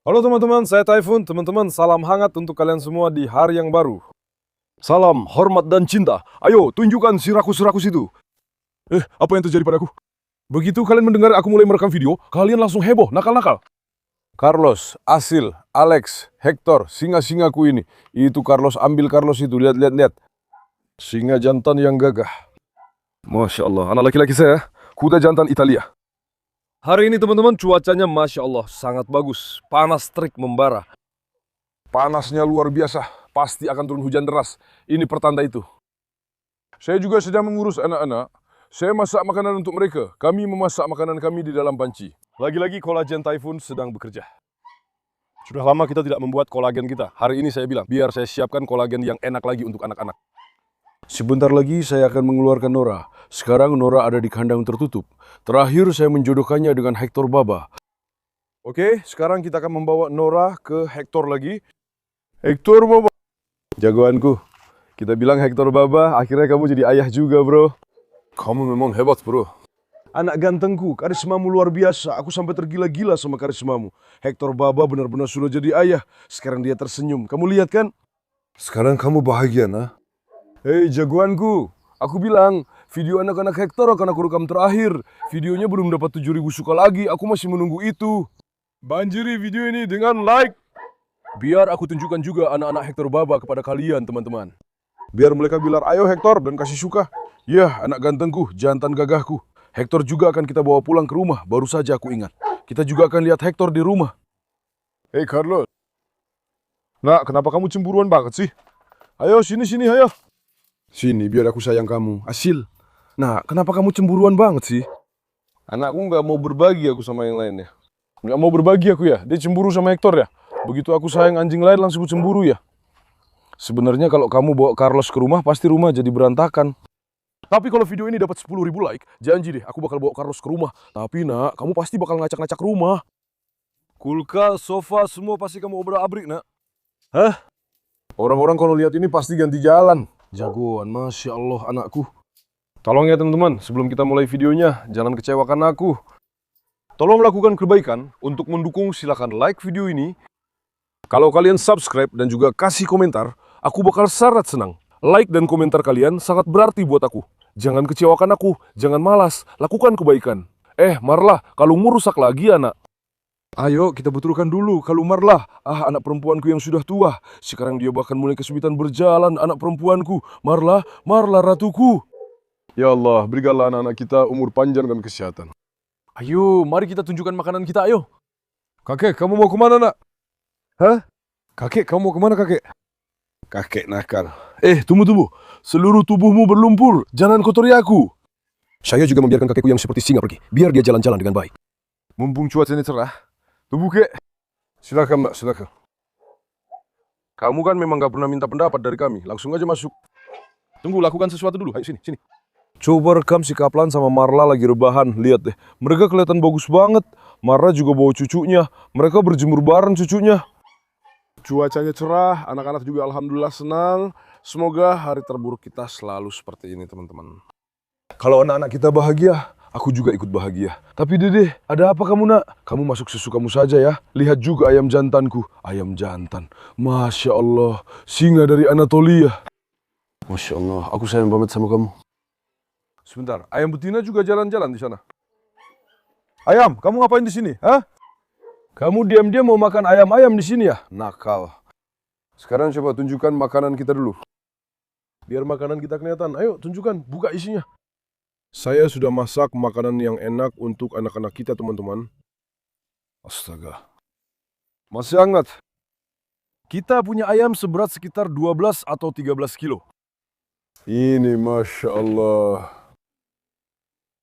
Halo teman-teman, saya Typhoon. Teman-teman, salam hangat untuk kalian semua di hari yang baru. Salam, hormat dan cinta. Ayo, tunjukkan si rakus-rakus itu. Apa yang terjadi padaku? Begitu kalian mendengar aku mulai merekam video, kalian langsung heboh, nakal-nakal. Carlos, Asil, Alex, Hector, singa-singaku ini. Itu Carlos, ambil Carlos itu, lihat. Singa jantan yang gagah. Masya Allah, anak laki-laki saya, kuda jantan Italia. Hari ini teman-teman cuacanya Masya Allah sangat bagus, panas terik membara. Panasnya luar biasa, pasti akan turun hujan deras, ini pertanda itu. Saya juga sedang mengurus anak-anak, saya masak makanan untuk mereka, kami memasak makanan kami di dalam panci. Lagi-lagi kolagen Typhoon sedang bekerja. Sudah lama kita tidak membuat kolagen kita, hari ini saya bilang, biar saya siapkan kolagen yang enak lagi untuk anak-anak. Sebentar lagi saya akan mengeluarkan Nora. Sekarang Nora ada di kandang tertutup. Terakhir saya menjodohkannya dengan Hector Baba. Oke, sekarang kita akan membawa Nora ke Hector lagi. Hector Baba. Jagoanku. Kita bilang Hector Baba, akhirnya kamu jadi ayah juga, bro. Kamu memang hebat, bro. Anak gantengku, karismamu luar biasa. Aku sampai tergila-gila sama karismamu. Hector Baba benar-benar sudah jadi ayah. Sekarang dia tersenyum. Kamu lihat kan? Sekarang kamu bahagia, nah? Hei jagoanku, aku bilang video anak-anak Hector akan aku rekam terakhir. Videonya belum dapat 7.000 suka lagi, aku masih menunggu itu. Banjiri video ini dengan like. Biar aku tunjukkan juga anak-anak Hector Baba kepada kalian teman-teman. Biar mereka bilang ayo Hector dan kasih suka. Ya anak gantengku, jantan gagahku. Hector juga akan kita bawa pulang ke rumah, baru saja aku ingat. Kita juga akan lihat Hector di rumah. Hei Carlos. Nak, kenapa kamu cemburuan banget sih? Ayo sini ayo. Sini, biar aku sayang kamu. Asil. Nah, kenapa kamu cemburuan banget sih? Anakku nggak mau berbagi aku sama yang lainnya. Nggak mau berbagi aku ya? Dia cemburu sama Hector ya? Begitu aku sayang anjing lain langsung cemburu ya? Sebenarnya kalau kamu bawa Carlos ke rumah, pasti rumah jadi berantakan. Tapi kalau video ini dapat 10.000 like, janji deh aku bakal bawa Carlos ke rumah. Tapi nak, kamu pasti bakal ngacak-ngacak rumah. Kulkas, sofa, semua pasti kamu obrak-abrik nak. Hah? Orang-orang kalau lihat ini pasti ganti jalan. Jagoan, Masya Allah anakku. Tolong ya teman-teman, sebelum kita mulai videonya, jangan kecewakan aku. Tolong lakukan kebaikan, untuk mendukung silakan like video ini. Kalau kalian subscribe dan juga kasih komentar, aku bakal sangat senang. Like dan komentar kalian sangat berarti buat aku. Jangan kecewakan aku, jangan malas, lakukan kebaikan. Marlah, kalungmu rusak lagi anak. Ayo kita betulkan dulu kalau Marlah. Anak perempuanku yang sudah tua. Sekarang dia bahkan mulai kesulitan berjalan anak perempuanku. Marlah ratuku. Ya Allah, berikanlah anak-anak kita umur panjang dan kesehatan. Ayo, mari kita tunjukkan makanan kita, ayo. Kakek, kamu mau kemana nak? Hah? Kakek, kamu mau kemana kakek? Kakek nakal. Tunggu. Seluruh tubuhmu berlumpur, jangan kotori aku. Saya juga membiarkan kakekku yang seperti singa pergi. Biar dia jalan-jalan dengan baik. Mumpung cuacanya cerah. Tubuh kek. Silakan mbak, silakan. Kamu kan memang gak pernah minta pendapat dari kami. Langsung aja masuk. Tunggu, lakukan sesuatu dulu. Ayo sini. Coba rekam si Kaplan sama Marla lagi rebahan. Lihat deh, mereka kelihatan bagus banget. Marla juga bawa cucunya. Mereka berjemur bareng cucunya. Cuacanya cerah, anak-anak juga alhamdulillah senang. Semoga hari terburuk kita selalu seperti ini teman-teman. Kalau anak-anak kita bahagia, aku juga ikut bahagia. Tapi Dede, ada apa kamu nak? Kamu masuk sesukamu saja ya. Lihat juga ayam jantanku. Ayam jantan. Masya Allah. Singa dari Anatolia. Masya Allah. Aku sayang banget sama kamu. Sebentar. Ayam betina juga jalan-jalan di sana. Ayam, kamu ngapain di sini? Hah? Kamu diam-diam mau makan ayam-ayam di sini ya? Nakal. Sekarang coba tunjukkan makanan kita dulu. Biar makanan kita kelihatan. Ayo tunjukkan. Buka isinya. Saya sudah masak makanan yang enak untuk anak-anak kita, teman-teman. Astaga. Masih hangat. Kita punya ayam seberat sekitar 12 atau 13 kilo. Ini Masya Allah.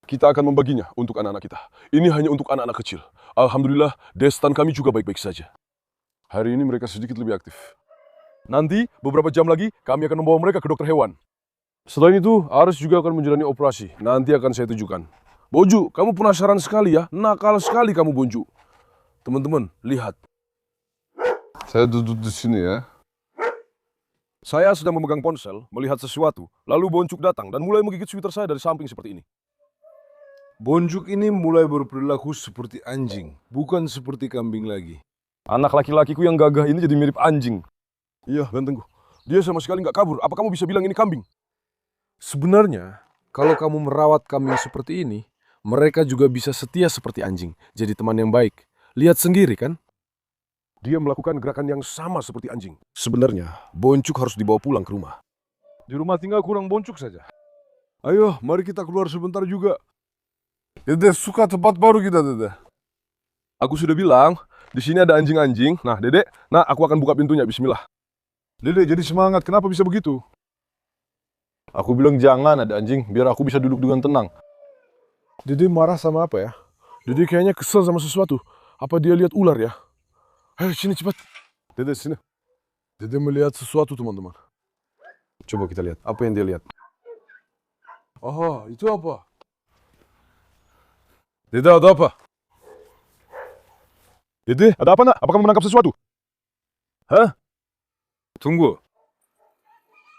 Kita akan membaginya untuk anak-anak kita. Ini hanya untuk anak-anak kecil. Alhamdulillah, destan kami juga baik-baik saja. Hari ini mereka sedikit lebih aktif. Nanti, beberapa jam lagi, kami akan membawa mereka ke dokter hewan. Selain itu, Aris juga akan menjalani operasi. Nanti akan saya tunjukkan. Bonju, kamu penasaran sekali ya? Nakal sekali kamu Bonju. Teman-teman, lihat. Saya duduk di sini ya. Saya sedang memegang ponsel, melihat sesuatu. Lalu Bonjuk datang dan mulai menggigit sweater saya dari samping seperti ini. Bonjuk ini mulai berperilaku seperti anjing, bukan seperti kambing lagi. Anak laki-lakiku yang gagah ini jadi mirip anjing. Iya, gantengku. Dia sama sekali nggak kabur. Apa kamu bisa bilang ini kambing? Sebenarnya, kalau kamu merawat kambing seperti ini, mereka juga bisa setia seperti anjing. Jadi teman yang baik. Lihat sendiri kan? Dia melakukan gerakan yang sama seperti anjing. Sebenarnya, Boncuk harus dibawa pulang ke rumah. Di rumah tinggal kurang Boncuk saja. Ayo, mari kita keluar sebentar juga. Dede suka tempat baru kita, Dede. Aku sudah bilang, di sini ada anjing-anjing. Nah, Dede, aku akan buka pintunya, bismillah. Dede, jadi semangat. Kenapa bisa begitu? Aku bilang jangan ada anjing, biar aku bisa duduk dengan tenang. Dede marah sama apa ya? Dede kayaknya kesel sama sesuatu. Apa dia lihat ular ya? Ayo sini cepat. Dede sini. Dede melihat sesuatu teman-teman. Coba kita lihat. Apa yang dia lihat? Oh, itu apa? Dede ada apa? Dede, ada apa nak? Apa kamu menangkap sesuatu? Hah? Tunggu.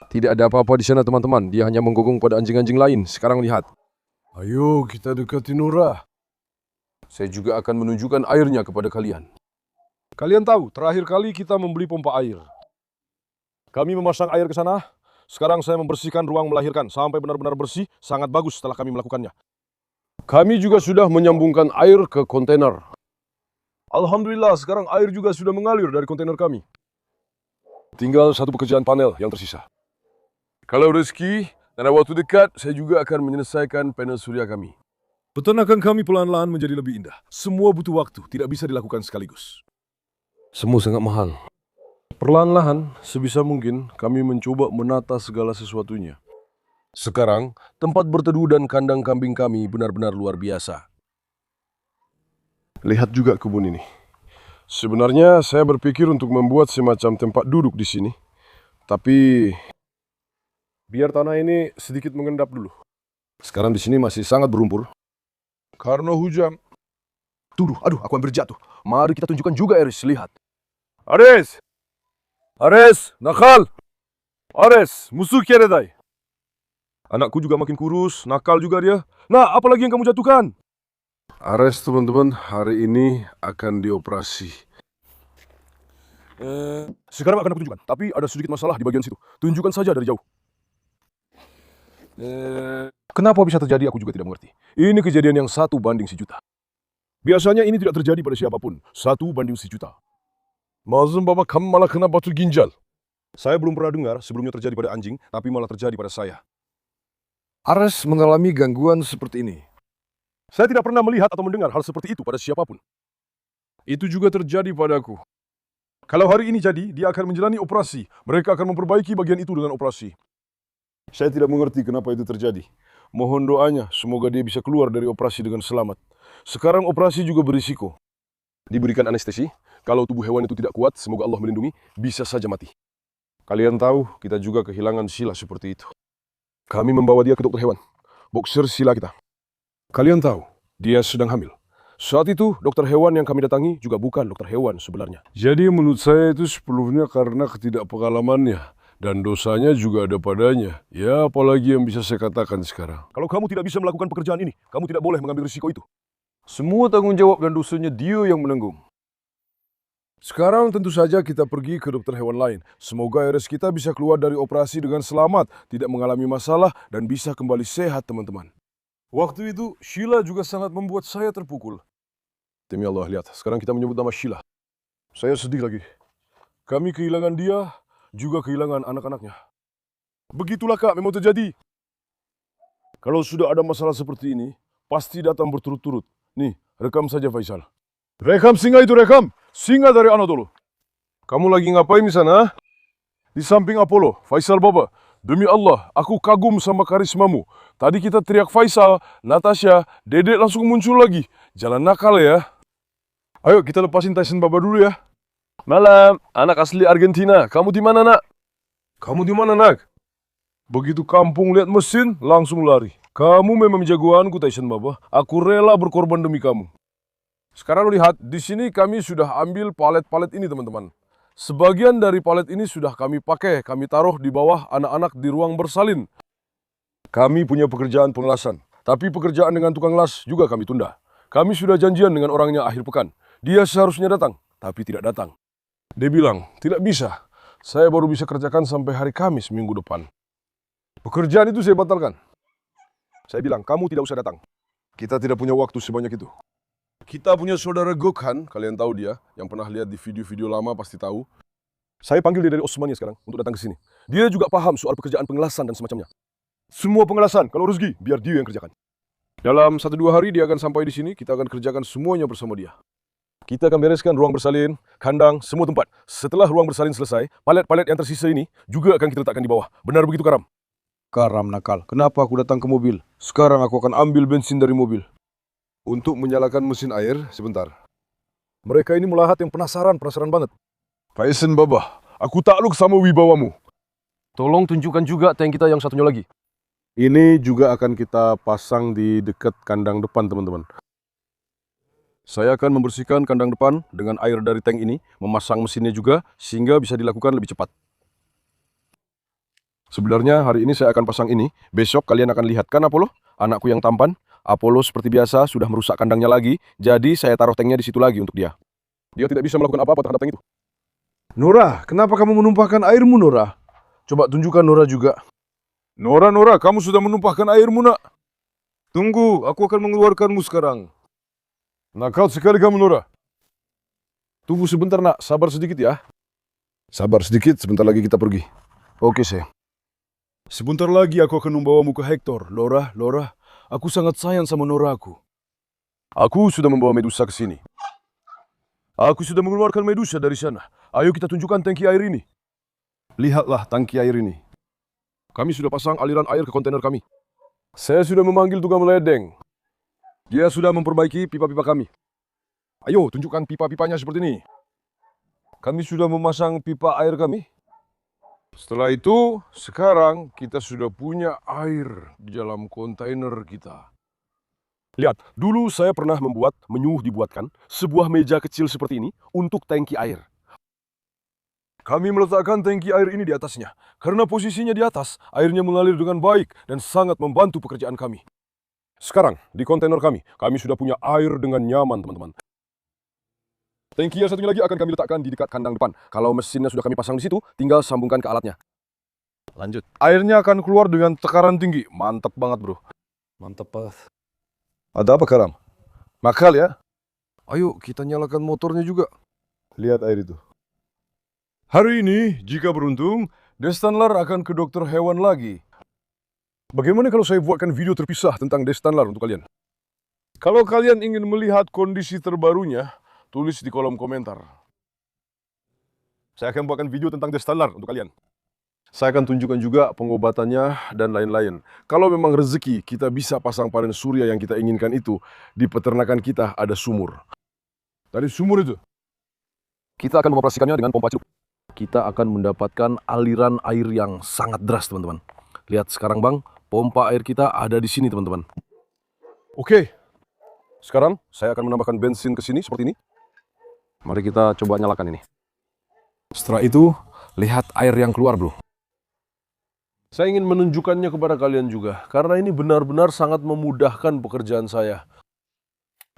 Tidak ada apa-apa di sana teman-teman. Dia hanya menggonggong pada anjing-anjing lain. Sekarang lihat. Ayo kita dekati Nora. Saya juga akan menunjukkan airnya kepada kalian. Kalian tahu, terakhir kali kita membeli pompa air. Kami memasang air ke sana. Sekarang saya membersihkan ruang melahirkan sampai benar-benar bersih. Sangat bagus setelah kami melakukannya. Kami juga sudah menyambungkan air ke kontainer. Alhamdulillah, sekarang air juga sudah mengalir dari kontainer kami. Tinggal satu pekerjaan panel yang tersisa. Kalau rezeki dan waktu dekat, saya juga akan menyelesaikan panel surya kami. Peternakan kami pelan-pelan menjadi lebih indah. Semua butuh waktu, tidak bisa dilakukan sekaligus. Semua sangat mahal. Perlahan-lahan, sebisa mungkin kami mencoba menata segala sesuatunya. Sekarang, tempat berteduh dan kandang kambing kami benar-benar luar biasa. Lihat juga kebun ini. Sebenarnya saya berpikir untuk membuat semacam tempat duduk di sini. Tapi biar tanah ini sedikit mengendap dulu. Sekarang di sini masih sangat berumpur. Karena hujan. Aduh, aku hampir jatuh. Mari kita tunjukkan juga Aris, lihat. Aris! Aris, nakal! Aris, musuh keredai. Anakku juga makin kurus, nakal juga dia. Nah, apalagi yang kamu jatuhkan? Ares teman-teman, hari ini akan dioperasi. Sekarang akan aku tunjukkan, tapi ada sedikit masalah di bagian situ. Tunjukkan saja dari jauh. Kenapa bisa terjadi aku juga tidak mengerti. Ini kejadian yang 1:1.000.000. Biasanya ini tidak terjadi pada siapapun. 1:1.000.000. Mazlum Baba, kamu malah kena batu ginjal. Saya belum pernah dengar sebelumnya terjadi pada anjing, tapi malah terjadi pada saya. Ares mengalami gangguan seperti ini. Saya tidak pernah melihat atau mendengar hal seperti itu pada siapapun. Itu juga terjadi padaku. Kalau hari ini jadi, dia akan menjalani operasi. Mereka akan memperbaiki bagian itu dengan operasi. Saya tidak mengerti kenapa itu terjadi. Mohon doanya, semoga dia bisa keluar dari operasi dengan selamat. Sekarang operasi juga berisiko. Diberikan anestesi, kalau tubuh hewan itu tidak kuat, semoga Allah melindungi, bisa saja mati. Kalian tahu, kita juga kehilangan Sheila seperti itu. Kami membawa dia ke dokter hewan. Boxer Sheila kita. Kalian tahu, dia sedang hamil. Saat itu, dokter hewan yang kami datangi juga bukan dokter hewan sebenarnya. Jadi menurut saya itu sebelumnya karena ketidakpengalamannya. Dan dosanya juga ada padanya. Ya, apalagi yang bisa saya katakan sekarang. Kalau kamu tidak bisa melakukan pekerjaan ini, kamu tidak boleh mengambil risiko itu. Semua tanggung jawab dan dosanya dia yang menanggung. Sekarang tentu saja kita pergi ke dokter hewan lain. Semoga Ares kita bisa keluar dari operasi dengan selamat, tidak mengalami masalah, dan bisa kembali sehat teman-teman. Waktu itu, Sheila juga sangat membuat saya terpukul. Demi Allah, lihat. Sekarang kita menyebut nama Sheila. Saya sedih lagi. Kami kehilangan dia, juga kehilangan anak-anaknya. Begitulah Kak, memang terjadi. Kalau sudah ada masalah seperti ini, pasti datang berturut-turut. Nih, rekam saja Faisal. Rekam singa itu, rekam. Singa dari Anadolu. Kamu lagi ngapain di sana? Di samping Apollo, Faisal Baba. Demi Allah, aku kagum sama karismamu. Tadi kita teriak Faisal, Natasha, Dedek langsung muncul lagi. Jalan nakal ya. Ayo kita lepasin Tyson Baba dulu ya. Malam, anak asli Argentina. Kamu di mana nak? Kamu di mana nak? Begitu kampung lihat mesin, langsung lari. Kamu memang jagoanku Tyson Baba. Aku rela berkorban demi kamu. Sekarang lihat, di sini kami sudah ambil palet-palet ini teman-teman. Sebagian dari palet ini sudah kami pakai, kami taruh di bawah anak-anak di ruang bersalin. Kami punya pekerjaan pengelasan, tapi pekerjaan dengan tukang las juga kami tunda. Kami sudah janjian dengan orangnya akhir pekan. Dia seharusnya datang, tapi tidak datang. Dia bilang, tidak bisa. Saya baru bisa kerjakan sampai hari Kamis minggu depan. Pekerjaan itu saya batalkan. Saya bilang, kamu tidak usah datang. Kita tidak punya waktu sebanyak itu. Kita punya saudara Gokhan, kalian tahu dia, yang pernah lihat di video-video lama pasti tahu. Saya panggil dia dari Osmania sekarang untuk datang ke sini. Dia juga paham soal pekerjaan pengelasan dan semacamnya. Semua pengelasan, kalau rezeki, biar dia yang kerjakan. Dalam 1-2 hari dia akan sampai di sini, kita akan kerjakan semuanya bersama dia. Kita akan bereskan ruang bersalin, kandang, semua tempat. Setelah ruang bersalin selesai, palet-palet yang tersisa ini juga akan kita letakkan di bawah. Benar begitu, Karam? Karam nakal. Kenapa aku datang ke mobil? Sekarang aku akan ambil bensin dari mobil. Untuk menyalakan mesin air, sebentar. Mereka ini melahat yang penasaran banget. Faisen Babah, aku takluk sama wibawamu. Tolong tunjukkan juga tank kita yang satunya lagi. Ini juga akan kita pasang di dekat kandang depan, teman-teman. Saya akan membersihkan kandang depan dengan air dari tank ini, memasang mesinnya juga, sehingga bisa dilakukan lebih cepat. Sebenarnya hari ini saya akan pasang ini, besok kalian akan lihat kan Apollo? Anakku yang tampan. Apollo seperti biasa sudah merusak kandangnya lagi, jadi saya taruh tanknya di situ lagi untuk dia. Dia tidak bisa melakukan apa-apa terhadap tank itu. Nora, kenapa kamu menumpahkan airmu, Nora? Coba tunjukkan Nora juga. Nora, kamu sudah menumpahkan airmu, nak. Tunggu, aku akan mengeluarkanmu sekarang. Nakal sekali kamu, Nora. Tunggu sebentar, nak. Sabar sedikit ya. Sabar sedikit, sebentar lagi kita pergi. Oke, sayang. Sebentar lagi aku akan membawamu ke Hector. Laura, aku sangat sayang sama Nora aku. Aku sudah membawa Medusa ke sini. Aku sudah mengeluarkan Medusa dari sana. Ayo kita tunjukkan tangki air ini. Lihatlah tangki air ini. Kami sudah pasang aliran air ke kontainer kami. Saya sudah memanggil tukang meledeng. Dia sudah memperbaiki pipa-pipa kami. Ayo tunjukkan pipa-pipanya seperti ini. Kami sudah memasang pipa air kami. Setelah itu, sekarang kita sudah punya air di dalam kontainer kita. Lihat, dulu saya pernah dibuatkan sebuah meja kecil seperti ini untuk tangki air. Kami meletakkan tangki air ini di atasnya. Karena posisinya di atas, airnya mengalir dengan baik dan sangat membantu pekerjaan kami. Sekarang, di kontainer kami sudah punya air dengan nyaman, teman-teman. Tangki yang satunya lagi akan kami letakkan di dekat kandang depan. Kalau mesinnya sudah kami pasang di situ, tinggal sambungkan ke alatnya. Lanjut. Airnya akan keluar dengan tekanan tinggi. Mantap banget, bro. Mantap banget. Ada apa, Karam? Makal ya? Ayo, kita nyalakan motornya juga. Lihat air itu. Hari ini, jika beruntung, Destanlar akan ke dokter hewan lagi. Bagaimana kalau saya buatkan video terpisah tentang Destanlar untuk kalian? Kalau kalian ingin melihat kondisi terbarunya, tulis di kolom komentar. Saya akan buatkan video tentang Destanlar untuk kalian. Saya akan tunjukkan juga pengobatannya dan lain-lain. Kalau memang rezeki kita bisa pasang panel surya yang kita inginkan itu, di peternakan kita ada sumur. Dari sumur itu, kita akan mengoperasikannya dengan pompa celup. Kita akan mendapatkan aliran air yang sangat deras, teman-teman. Lihat sekarang, Bang, pompa air kita ada di sini, teman-teman. Oke. Sekarang saya akan menambahkan bensin ke sini seperti ini. Mari kita coba nyalakan ini. Setelah itu, lihat air yang keluar, bro. Saya ingin menunjukkannya kepada kalian juga, karena ini benar-benar sangat memudahkan pekerjaan saya.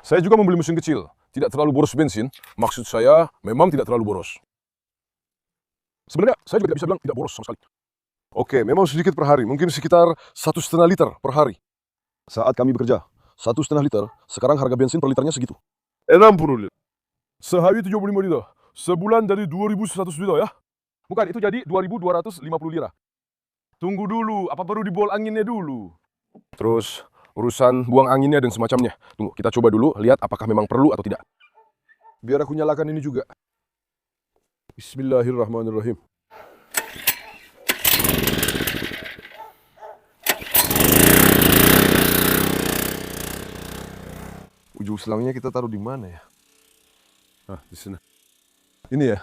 Saya juga membeli mesin kecil, tidak terlalu boros bensin. Maksud saya, memang tidak terlalu boros. Sebenarnya, saya juga tidak bisa bilang tidak boros sama sekali. Oke, memang sedikit per hari, mungkin sekitar 1,5 liter per hari. Saat kami bekerja, 1,5 liter, sekarang harga bensin per liternya segitu. 60 liter. Sehari 75 liter. Sebulan dari 2.100 liter ya. Bukan, itu jadi 2.250 lira. Tunggu dulu, apa perlu dibol anginnya dulu? Terus, urusan buang anginnya dan semacamnya. Tunggu, kita coba dulu, lihat apakah memang perlu atau tidak. Biar aku nyalakan ini juga. Bismillahirrahmanirrahim. Ujung selangnya kita taruh di mana ya? Nah, di sini. Ini ya.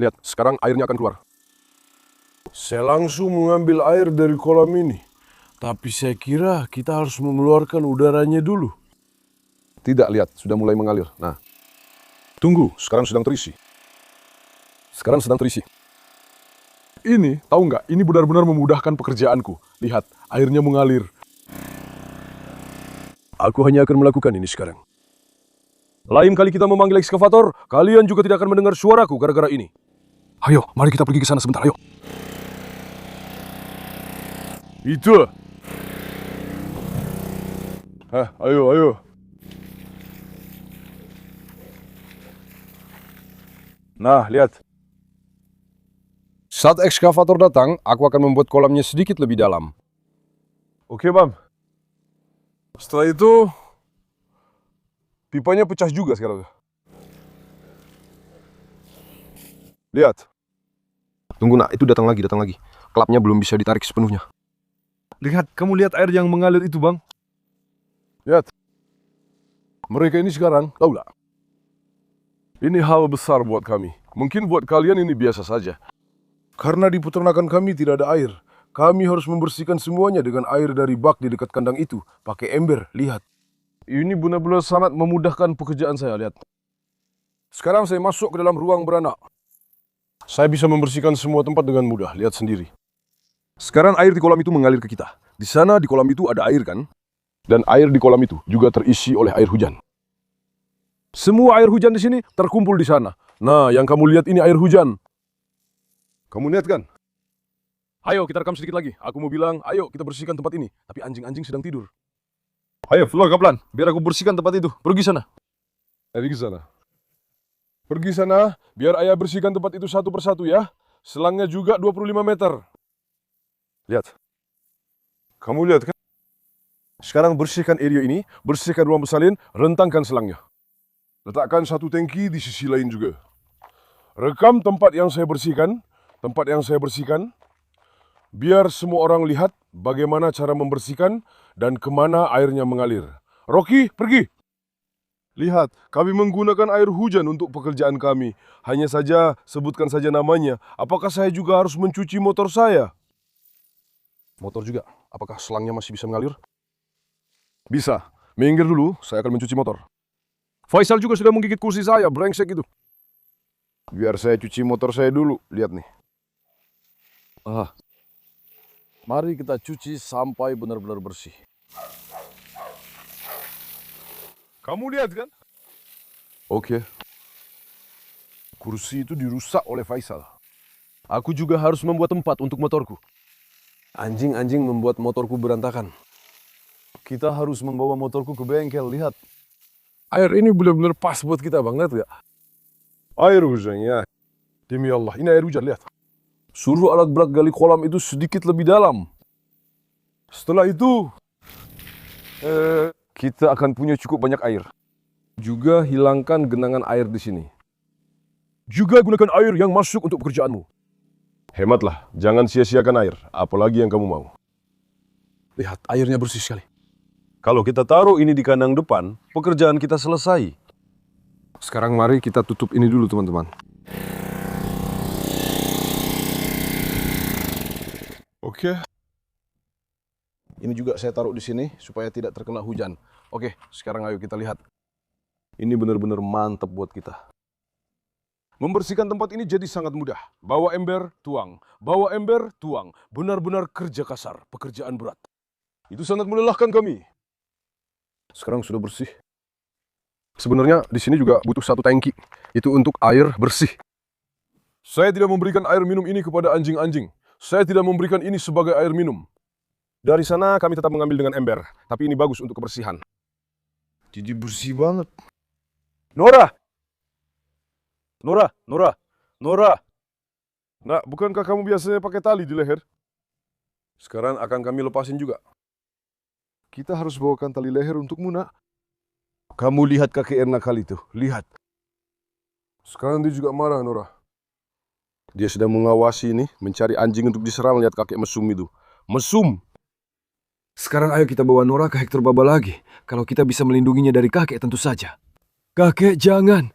Lihat, sekarang airnya akan keluar. Saya langsung mengambil air dari kolam ini. Tapi saya kira kita harus mengeluarkan udaranya dulu. Tidak, lihat, sudah mulai mengalir. Nah, tunggu, sekarang sedang terisi. Ini, tahu nggak, ini benar-benar memudahkan pekerjaanku. Lihat, airnya mengalir. Aku hanya akan melakukan ini sekarang. Lain kali kita memanggil ekskavator, kalian juga tidak akan mendengar suaraku gara-gara ini. Ayo, mari kita pergi ke sana sebentar, ayo. Itu. Ayo. Nah, lihat. Saat ekskavator datang, aku akan membuat kolamnya sedikit lebih dalam. Oke, Bam. Setelah itu, pipanya pecah juga sekarang. Lihat. Tunggu, nak. Itu datang lagi. Klapnya belum bisa ditarik sepenuhnya. Lihat, kamu lihat air yang mengalir itu, Bang. Lihat. Mereka ini sekarang, tahu nggak? Ini hal besar buat kami. Mungkin buat kalian ini biasa saja. Karena di peternakan kami tidak ada air. Kami harus membersihkan semuanya dengan air dari bak di dekat kandang itu. Pakai ember, lihat. Ini benar-benar sangat memudahkan pekerjaan saya, lihat. Sekarang saya masuk ke dalam ruang beranak. Saya bisa membersihkan semua tempat dengan mudah, lihat sendiri. Sekarang air di kolam itu mengalir ke kita. Di sana di kolam itu ada air kan? Dan air di kolam itu juga terisi oleh air hujan. Semua air hujan di sini terkumpul di sana. Nah, yang kamu lihat ini air hujan. Kamu lihat kan? Ayo kita rekam sedikit lagi. Aku mau bilang, ayo kita bersihkan tempat ini. Tapi anjing-anjing sedang tidur. Ayo, Flor Kaplan, biar aku bersihkan tempat itu. Pergi sana. Pergi sana. Pergi sana, biar ayah bersihkan tempat itu satu persatu ya. Selangnya juga 25 meter. Lihat. Kamu lihat kan? Sekarang bersihkan area ini, bersihkan ruang bersalin, rentangkan selangnya. Letakkan satu tangki di sisi lain juga. Rekam tempat yang saya bersihkan, biar semua orang lihat bagaimana cara membersihkan dan kemana airnya mengalir. Rocky, pergi! Lihat, kami menggunakan air hujan untuk pekerjaan kami. Hanya saja, sebutkan saja namanya. Apakah saya juga harus mencuci motor saya? Motor juga? Apakah selangnya masih bisa mengalir? Bisa. Minggir dulu, saya akan mencuci motor. Faisal juga sudah menggigit kursi saya, brengsek itu. Biar saya cuci motor saya dulu, lihat nih. Mari kita cuci sampai benar-benar bersih. Kamu lihat kan? Oke. Kursi itu dirusak oleh Faisal. Aku juga harus membuat tempat untuk motorku. Anjing-anjing membuat motorku berantakan. Kita harus membawa motorku ke bengkel, lihat. Air ini benar-benar pas buat kita, Bang. Lihat gak? Air hujan, ya. Demi Allah, ini air hujan, lihat. Suruh alat berat gali kolam itu sedikit lebih dalam. Setelah itu, kita akan punya cukup banyak air. Juga hilangkan genangan air di sini. Juga gunakan air yang masuk untuk pekerjaanmu. Hematlah, jangan sia-siakan air, apalagi yang kamu mau. Lihat, airnya bersih sekali. Kalau kita taruh ini di kandang depan, pekerjaan kita selesai. Sekarang mari kita tutup ini dulu, teman-teman. Oke. Ini juga saya taruh di sini supaya tidak terkena hujan. Oke, sekarang ayo kita lihat. Ini benar-benar mantap buat kita. Membersihkan tempat ini jadi sangat mudah. Bawa ember, tuang. Bawa ember, tuang. Benar-benar kerja kasar, pekerjaan berat. Itu sangat melelahkan kami. Sekarang sudah bersih. Sebenarnya di sini juga butuh satu tangki. Itu untuk air bersih. Saya tidak memberikan air minum ini kepada anjing-anjing. Saya tidak memberikan ini sebagai air minum. Dari sana kami tetap mengambil dengan ember. Tapi ini bagus untuk kebersihan. Jadi bersih banget. Nora! Nah, bukankah kamu biasanya pakai tali di leher? Sekarang akan kami lepasin juga. Kita harus bawakan tali leher untukmu, nak. Kamu lihat kakek Erna kali itu, lihat. Sekarang dia juga marah, Nora. Dia sedang mengawasi ini, mencari anjing untuk diserang, lihat kakek mesum itu. Mesum! Sekarang ayo kita bawa Nora ke Hector Baba lagi. Kalau kita bisa melindunginya dari kakek, tentu saja. Kakek, jangan!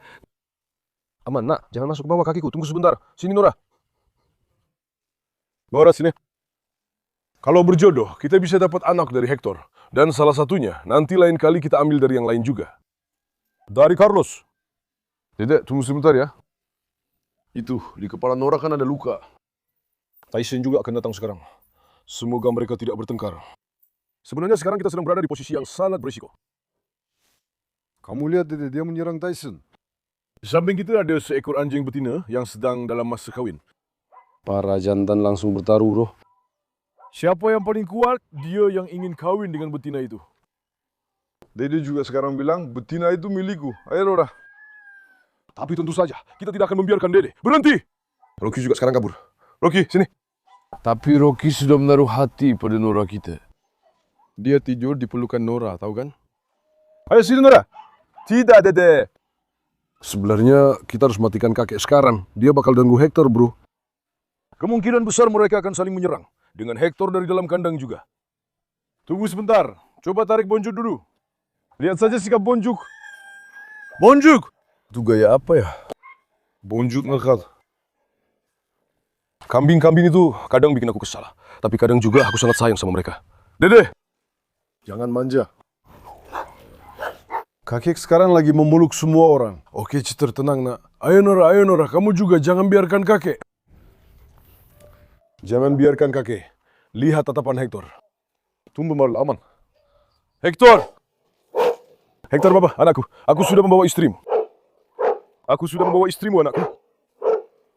Aman, nak. Jangan masuk ke bawah kakiku. Tunggu sebentar. Sini, Nora. Nora, sini. Kalau berjodoh, kita bisa dapat anak dari Hector. Dan salah satunya, nanti lain kali kita ambil dari yang lain juga. Dari Carlos. Dedek, tunggu sebentar ya. Itu, di kepala Nora kan ada luka. Tyson juga akan datang sekarang. Semoga mereka tidak bertengkar. Sebenarnya sekarang kita sedang berada di posisi yang sangat berisiko. Kamu lihat Dede, dia menyerang Tyson. Di samping kita ada seekor anjing betina yang sedang dalam masa kawin. Para jantan langsung bertaruh, bro. Siapa yang paling kuat, dia yang ingin kawin dengan betina itu. Dede juga sekarang bilang, betina itu milikku. Ayo Nora. Tapi tentu saja, kita tidak akan membiarkan Dede. Berhenti! Rocky juga sekarang kabur. Rocky, sini. Tapi Rocky sudah menaruh hati pada Nora kita. Dia tidur di pelukan Nora, tahu kan? Ayo sini Nora. Tidak, Dede. Sebenarnya kita harus matikan kakek sekarang. Dia bakal ganggu Hector, bro. Kemungkinan besar mereka akan saling menyerang. Dengan Hector dari dalam kandang juga. Tunggu sebentar. Coba tarik Bonjuk dulu. Lihat saja sikap Bonjuk. Bonjuk! Itu gaya apa ya? Bonjuk ngekat. Kambing-kambing itu kadang bikin aku kesal. Tapi kadang juga aku sangat sayang sama mereka. Dede! Jangan manja. Kakek sekarang lagi memeluk semua orang. Oke, Citer, tenang, nak. Ayo Nora, kamu juga jangan biarkan kakek. Jangan biarkan kakek. Lihat tatapan Hector. Tunggu Marl, aman. Hector! Hector, Papa, anakku. Aku sudah membawa istrimu. Aku sudah membawa istrimu, anakku.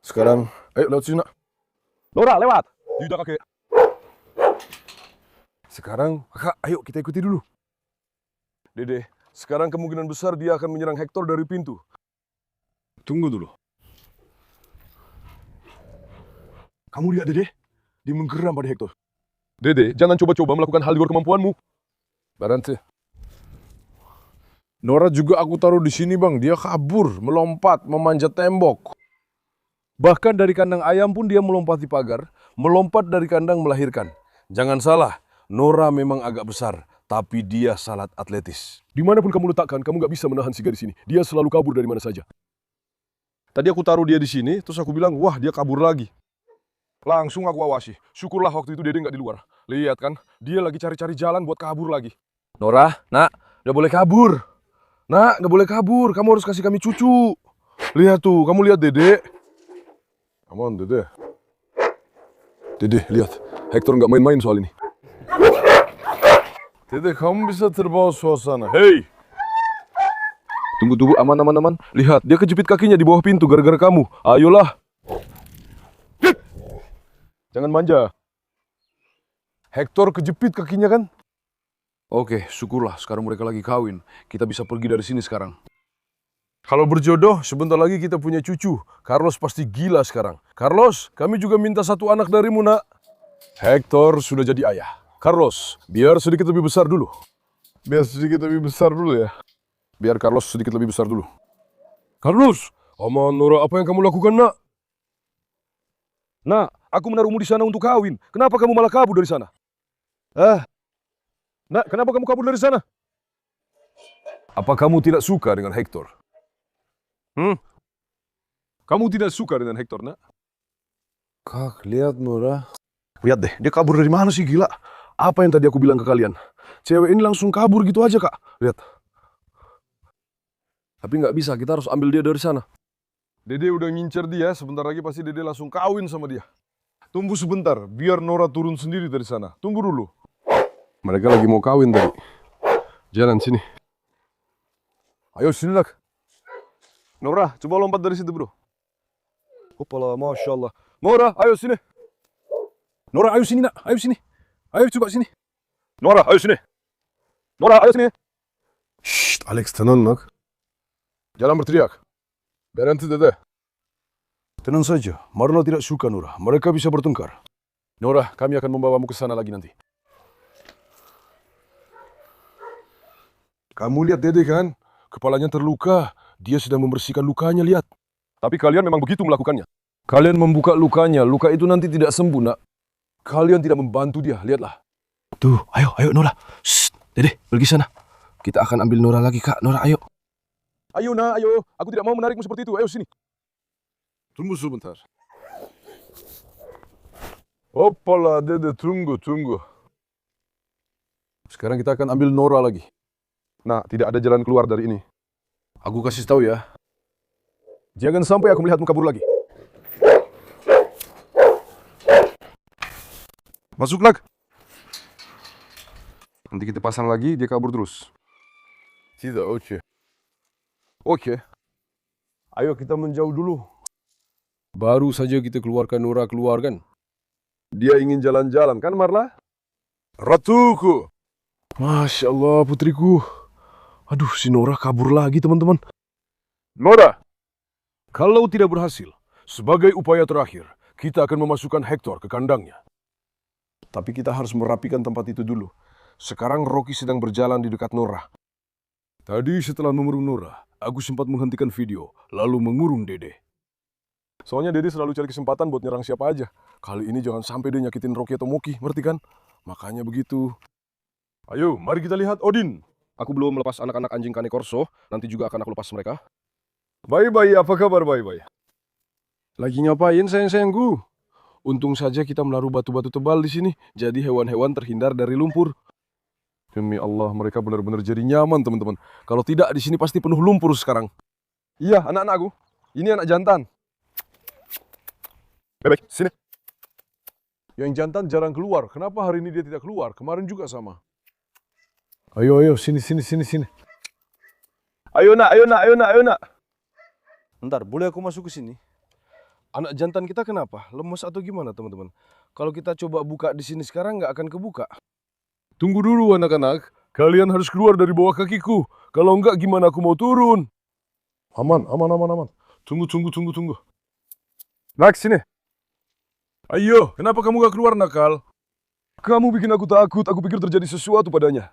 Sekarang, ayo lewat sini, nak. Nora, lewat. Tidak, kakek. Sekarang, kakak, ayo kita ikuti dulu. Dede. Sekarang kemungkinan besar dia akan menyerang Hector dari pintu. Tunggu dulu. Kamu lihat Dede? Dia menggeram pada Hector. Dede, jangan coba-coba melakukan hal di luar kemampuanmu. Barante. Nora juga aku taruh di sini, Bang. Dia kabur, melompat, memanjat tembok. Bahkan dari kandang ayam pun dia melompati pagar, melompat dari kandang melahirkan. Jangan salah, Nora memang agak besar. Tapi dia sangat atletis. Dimanapun kamu letakkan, kamu nggak bisa menahan Siga di sini. Dia selalu kabur dari mana saja. Tadi aku taruh dia di sini, terus aku bilang, wah dia kabur lagi. Langsung aku awasi. Syukurlah waktu itu Dede nggak di luar. Lihat kan, dia lagi cari-cari jalan buat kabur lagi. Nora, nak, nggak boleh kabur. Nak, nggak boleh kabur. Kamu harus kasih kami cucu. Lihat tuh, kamu lihat Dede. Come on, Dede. Dede, lihat. Hector nggak main-main soal ini. Dede, kamu bisa terbawa suasana. Hei! Tunggu, aman. Lihat, dia kejepit kakinya di bawah pintu gara-gara kamu. Ayolah. Jangan manja. Hector kejepit kakinya kan? Oke, syukurlah sekarang mereka lagi kawin. Kita bisa pergi dari sini sekarang. Kalau berjodoh, sebentar lagi kita punya cucu. Carlos pasti gila sekarang. Carlos, kami juga minta satu anak darimu, nak. Hector sudah jadi ayah. Carlos, biar sedikit lebih besar dulu. Biar sedikit lebih besar dulu ya. Biar Carlos sedikit lebih besar dulu. Carlos, aman Nora, apa yang kamu lakukan, nak? Nak, aku menaruhmu di sana untuk kawin. Kenapa kamu malah kabur dari sana? Nak, kenapa kamu kabur dari sana? Apa kamu tidak suka dengan Hector? Kamu tidak suka dengan Hector, nak? Kak, lihat Nora. Lihat deh, dia kabur dari mana sih, gila? Apa yang tadi aku bilang ke kalian? Cewek ini langsung kabur gitu aja, Kak. Lihat. Tapi nggak bisa, kita harus ambil dia dari sana. Dede udah ngincer dia, sebentar lagi pasti Dede langsung kawin sama dia. Tunggu sebentar, biar Nora turun sendiri dari sana. Tunggu dulu. Mereka lagi mau kawin tadi. Jalan sini. Ayo sini, nak. Nora, coba lompat dari situ, bro. Hopala, Masya Allah. Nora, ayo sini. Nora, ayo sini, nak. Ayo sini. Ayo coba sini. Nora, ayo sini. Nora, ayo sini. Shh, Alex, tenang, nak. Jangan berteriak. Berhenti, Dede. Tenang saja, Marla tidak suka Nora. Mereka bisa bertengkar. Nora, kami akan membawamu ke sana lagi nanti. Kamu lihat Dede kan? Kepalanya terluka. Dia sedang membersihkan lukanya, lihat. Tapi kalian memang begitu melakukannya. Kalian membuka lukanya. Luka itu nanti tidak sembuh, nak. Kalian tidak membantu dia, lihatlah. Tuh, ayo Nora. Shh, Dede, pergi sana. Kita akan ambil Nora lagi, Kak. Nora, ayo. Ayo, nak, ayo. Aku tidak mau menarikmu seperti itu. Ayo, sini. Tunggu sebentar. Hoppala, Dede, tunggu. Sekarang kita akan ambil Nora lagi. Nah, tidak ada jalan keluar dari ini. Aku kasih tahu ya. Jangan sampai aku melihatmu kabur lagi. Masuklah. Nanti kita pasang lagi, dia kabur terus. Tidak, oke. Oke. Ayo kita menjauh dulu. Baru saja kita keluarkan Nora keluar kan? Dia ingin jalan-jalan kan, Marla? Ratuku! Masya Allah, putriku. Aduh, si Nora kabur lagi, teman-teman. Nora, kalau tidak berhasil, sebagai upaya terakhir, kita akan memasukkan Hector ke kandangnya. Tapi kita harus merapikan tempat itu dulu. Sekarang Rocky sedang berjalan di dekat Nora. Tadi setelah mengurung Nora, aku sempat menghentikan video, lalu mengurung Dede. Soalnya Dede selalu cari kesempatan buat nyerang siapa aja. Kali ini jangan sampai dia nyakitin Rocky atau Moki, ngerti kan? Makanya begitu. Ayo, mari kita lihat Odin. Aku belum melepas anak-anak anjing Cane Corso, nanti juga akan aku lepas mereka. Bye-bye, apa kabar bye-bye? Lagi ngapain sayang-sayangku? Untung saja kita menaruh batu-batu tebal di sini, jadi hewan-hewan terhindar dari lumpur. Demi Allah, mereka benar-benar jadi nyaman, teman-teman. Kalau tidak, di sini pasti penuh lumpur sekarang. Iya, anak-anakku. Ini anak jantan. Bebek, sini. Yang jantan jarang keluar. Kenapa hari ini dia tidak keluar? Kemarin juga sama. Ayo, sini. Ayo nak. Bentar, boleh aku masuk ke sini? Anak jantan kita kenapa? Lemes atau gimana, teman-teman? Kalau kita coba buka di sini sekarang, nggak akan kebuka. Tunggu dulu, anak-anak. Kalian harus keluar dari bawah kakiku. Kalau enggak, gimana aku mau turun? Aman. Tunggu. Nak, sini. Ayo, kenapa kamu gak keluar, nakal? Kamu bikin aku takut. Aku pikir terjadi sesuatu padanya.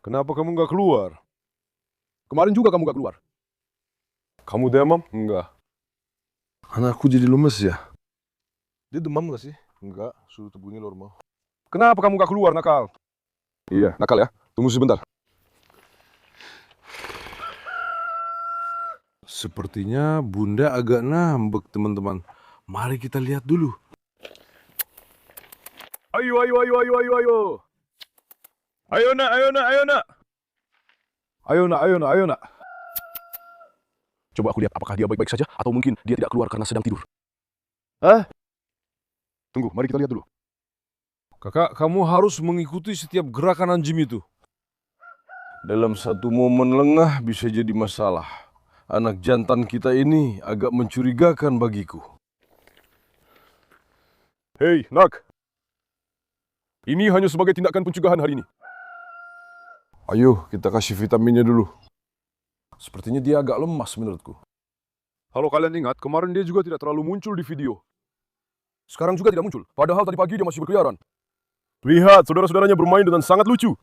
Kenapa kamu gak keluar? Kemarin juga kamu gak keluar. Kamu demam? Enggak. Anakku jadi lemes ya? Dia demam gak sih? Enggak, suhu tubuhnya normal. Kenapa kamu gak keluar, nakal? Iya, nakal ya. Tunggu sebentar. Sepertinya bunda agak ngambek, teman-teman. Mari kita lihat dulu. Ayo. Ayo nak. Coba aku lihat apakah dia baik-baik saja atau mungkin dia tidak keluar karena sedang tidur. Hah? Tunggu, mari kita lihat dulu. Kakak, kamu harus mengikuti setiap gerakan anjing itu. Dalam satu momen lengah bisa jadi masalah. Anak jantan kita ini agak mencurigakan bagiku. Hei, nak. Ini hanya sebagai tindakan pencegahan hari ini. Ayo, kita kasih vitaminnya dulu. Sepertinya dia agak lemas menurutku. Kalau kalian ingat, kemarin dia juga tidak terlalu muncul di video. Sekarang juga tidak muncul, padahal tadi pagi dia masih berkeliaran. Lihat, saudara-saudaranya bermain dengan sangat lucu.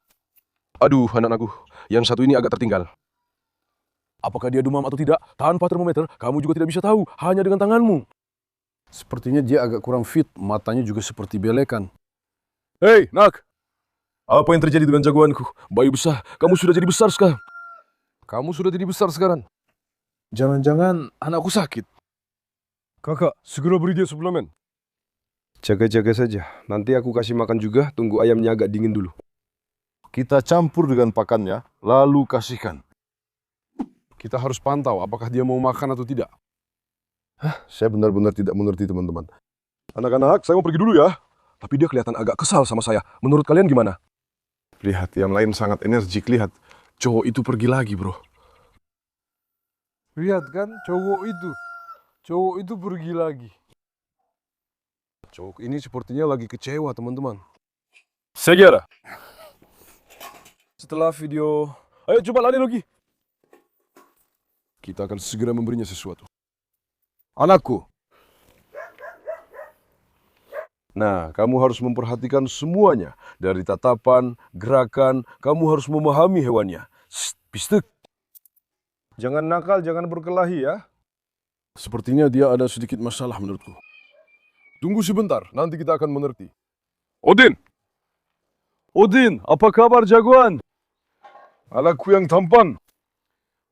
Aduh, anak-anakku, yang satu ini agak tertinggal. Apakah dia demam atau tidak? Tanpa termometer, kamu juga tidak bisa tahu, hanya dengan tanganmu. Sepertinya dia agak kurang fit, matanya juga seperti belekan. Hei, nak! Apa yang terjadi dengan jagoanku? Bayi besar, kamu sudah jadi besar sekarang. Kamu sudah jadi besar sekarang. Jangan-jangan anakku sakit. Kakak, segera beri dia suplemen. Jaga-jaga saja, nanti aku kasih makan juga, tunggu ayamnya agak dingin dulu. Kita campur dengan pakannya, lalu kasihkan. Kita harus pantau apakah dia mau makan atau tidak. Saya benar-benar tidak mengerti, teman-teman. Anak-anak, saya mau pergi dulu ya. Tapi dia kelihatan agak kesal sama saya. Menurut kalian gimana? Lihat, yang lain sangat energik. Lihat, cowok itu pergi lagi, bro. Lihat kan, cowok itu pergi lagi. Cowok ini sepertinya lagi kecewa, teman-teman. Segera. Setelah video... Ayo coba lari lagi. Kita akan segera memberinya sesuatu. Anakku. Nah, kamu harus memperhatikan semuanya. Dari tatapan, gerakan, kamu harus memahami hewannya. Pistek. Jangan nakal, jangan berkelahi ya. Sepertinya dia ada sedikit masalah menurutku. Tunggu sebentar, nanti kita akan mengerti. Odin! Odin, apa kabar jagoan? Anakku yang tampan.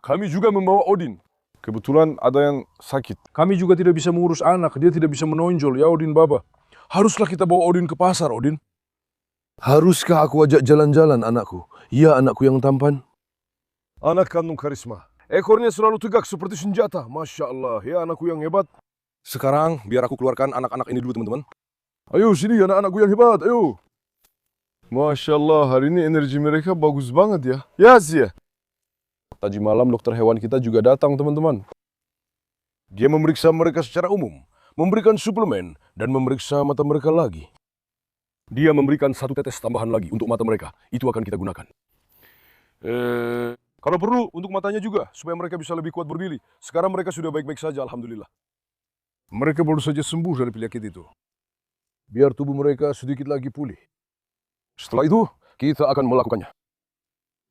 Kami juga membawa Odin. Kebetulan ada yang sakit. Kami juga tidak bisa mengurus anak, dia tidak bisa menonjol ya Odin Baba. Haruslah kita bawa Odin ke pasar, Odin. Haruskah aku ajak jalan-jalan anakku? Iya anakku yang tampan. Anak kandung karisma. Ekornya selalu tegak seperti senjata. Masya Allah, ya anakku yang hebat. Sekarang biar aku keluarkan anak-anak ini dulu teman-teman. Ayo sini anak-anakku yang hebat, ayo. Masya Allah, hari ini energi mereka bagus banget ya. Ya sih ya. Tadi malam dokter hewan kita juga datang, teman-teman. Dia memeriksa mereka secara umum, memberikan suplemen, dan memeriksa mata mereka lagi. Dia memberikan 1 tetes tambahan lagi untuk mata mereka. Itu akan kita gunakan. Kalau perlu, untuk matanya juga, supaya mereka bisa lebih kuat berdiri. Sekarang mereka sudah baik-baik saja, alhamdulillah. Mereka baru saja sembuh dari penyakit itu. Biar tubuh mereka sedikit lagi pulih. Setelah itu, kita akan melakukannya.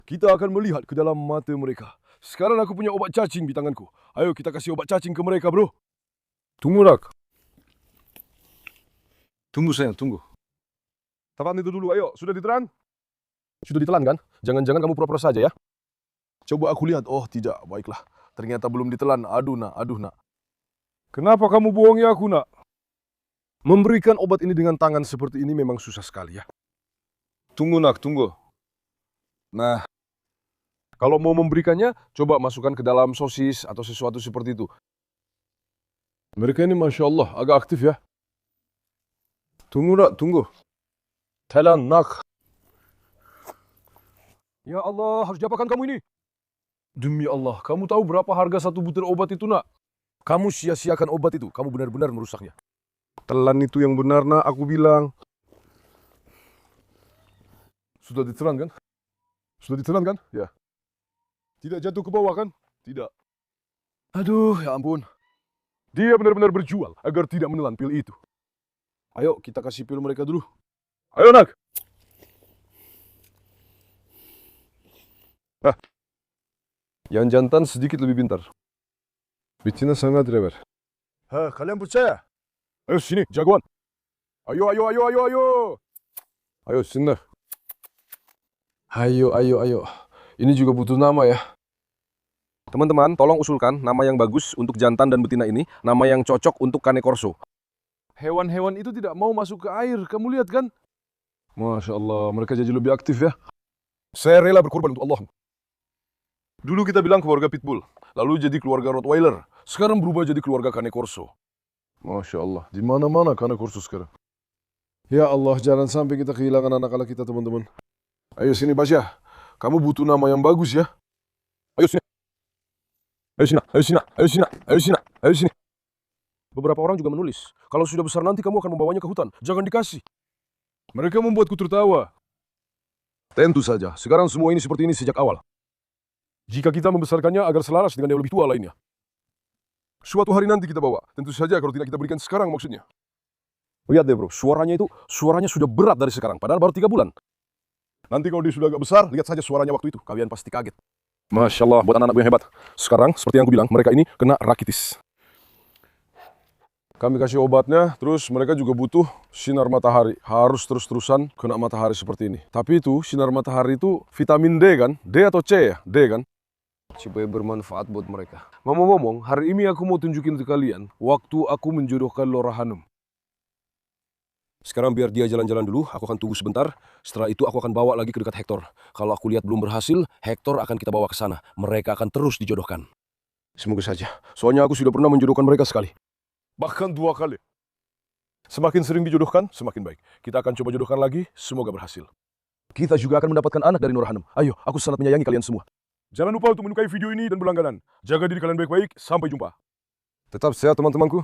Kita akan melihat ke dalam mata mereka. Sekarang aku punya obat cacing di tanganku. Ayo kita kasih obat cacing ke mereka, bro. Tunggu, Rak. Tunggu, sayang, tunggu. Tahan itu dulu, ayo. Sudah ditelan? Sudah ditelan, kan? Jangan-jangan kamu pura-pura saja, ya. Coba aku lihat. Oh, tidak. Baiklah. Ternyata belum ditelan. Aduh, nak. Kenapa kamu bohongi aku, nak? Memberikan obat ini dengan tangan seperti ini memang susah sekali, ya. Tunggu, nak, tunggu. Nah, kalau mau memberikannya, coba masukkan ke dalam sosis atau sesuatu seperti itu. Mereka ini Masya Allah, agak aktif ya. Tunggu, nak, tunggu. Telan, nak. Ya Allah, harus diapakan kamu ini? Demi Allah, kamu tahu berapa harga 1 butir obat itu, nak? Kamu sia-siakan obat itu, kamu benar-benar merusaknya. Telan itu yang benar, nak, aku bilang. Sudah ditelan, kan? Sudah ditelan, kan? Ya. Tidak jatuh ke bawah, kan? Tidak. Aduh, ya ampun. Dia benar-benar berjual agar tidak menelan pil itu. Ayo, kita kasih pil mereka dulu. Ayo, nak. Yang jantan sedikit lebih pintar. Betina sangat reber. Kalian percaya? Ayo sini, jagoan. Ayo. Ayo, sini. Ayo. Ini juga butuh nama ya. Teman-teman, tolong usulkan nama yang bagus untuk jantan dan betina ini, nama yang cocok untuk Cane Corso. Hewan-hewan itu tidak mau masuk ke air, kamu lihat kan? Masya Allah, mereka jadi lebih aktif ya. Saya rela berkorban untuk Allah. Dulu kita bilang keluarga Pitbull, lalu jadi keluarga Rottweiler, sekarang berubah jadi keluarga Cane Corso. Masya Allah, di mana-mana Cane Corso sekarang. Ya Allah, jangan sampai kita kehilangan anak-anak kita, teman-teman. Ayo sini, Basya. Kamu butuh nama yang bagus ya. Ayo sini. Ayo sini. Beberapa orang juga menulis, kalau sudah besar nanti kamu akan membawanya ke hutan. Jangan dikasih. Mereka membuatku tertawa. Tentu saja, sekarang semua ini seperti ini sejak awal. Jika kita membesarkannya agar selaras dengan yang lebih tua lainnya. Suatu hari nanti kita bawa. Tentu saja kalau tidak kita berikan sekarang maksudnya. Lihat deh bro, suaranya sudah berat dari sekarang. Padahal baru 3 bulan. Nanti kalau dia sudah agak besar, lihat saja suaranya waktu itu. Kalian pasti kaget. Masya Allah, buat anak-anak yang hebat. Sekarang, seperti yang aku bilang, mereka ini kena rakitis. Kami kasih obatnya, terus mereka juga butuh sinar matahari. Harus terus-terusan kena matahari seperti ini. Tapi itu, sinar matahari itu vitamin D kan? D atau C ya? D kan? Supaya bermanfaat buat mereka. Ngomong-ngomong, hari ini aku mau tunjukin ke kalian waktu aku menjodohkan Laura Hanum. Sekarang biar dia jalan-jalan dulu, aku akan tunggu sebentar. Setelah itu aku akan bawa lagi ke dekat Hector. Kalau aku lihat belum berhasil, Hector akan kita bawa ke sana. Mereka akan terus dijodohkan. Semoga saja. Soalnya aku sudah pernah menjodohkan mereka sekali. Bahkan 2 kali. Semakin sering dijodohkan, semakin baik. Kita akan coba jodohkan lagi, semoga berhasil. Kita juga akan mendapatkan anak dari Laura Hanum. Ayo, aku sangat menyayangi kalian semua. Jangan lupa untuk menyukai video ini dan berlangganan. Jaga diri kalian baik-baik, sampai jumpa. Tetap sehat teman-temanku.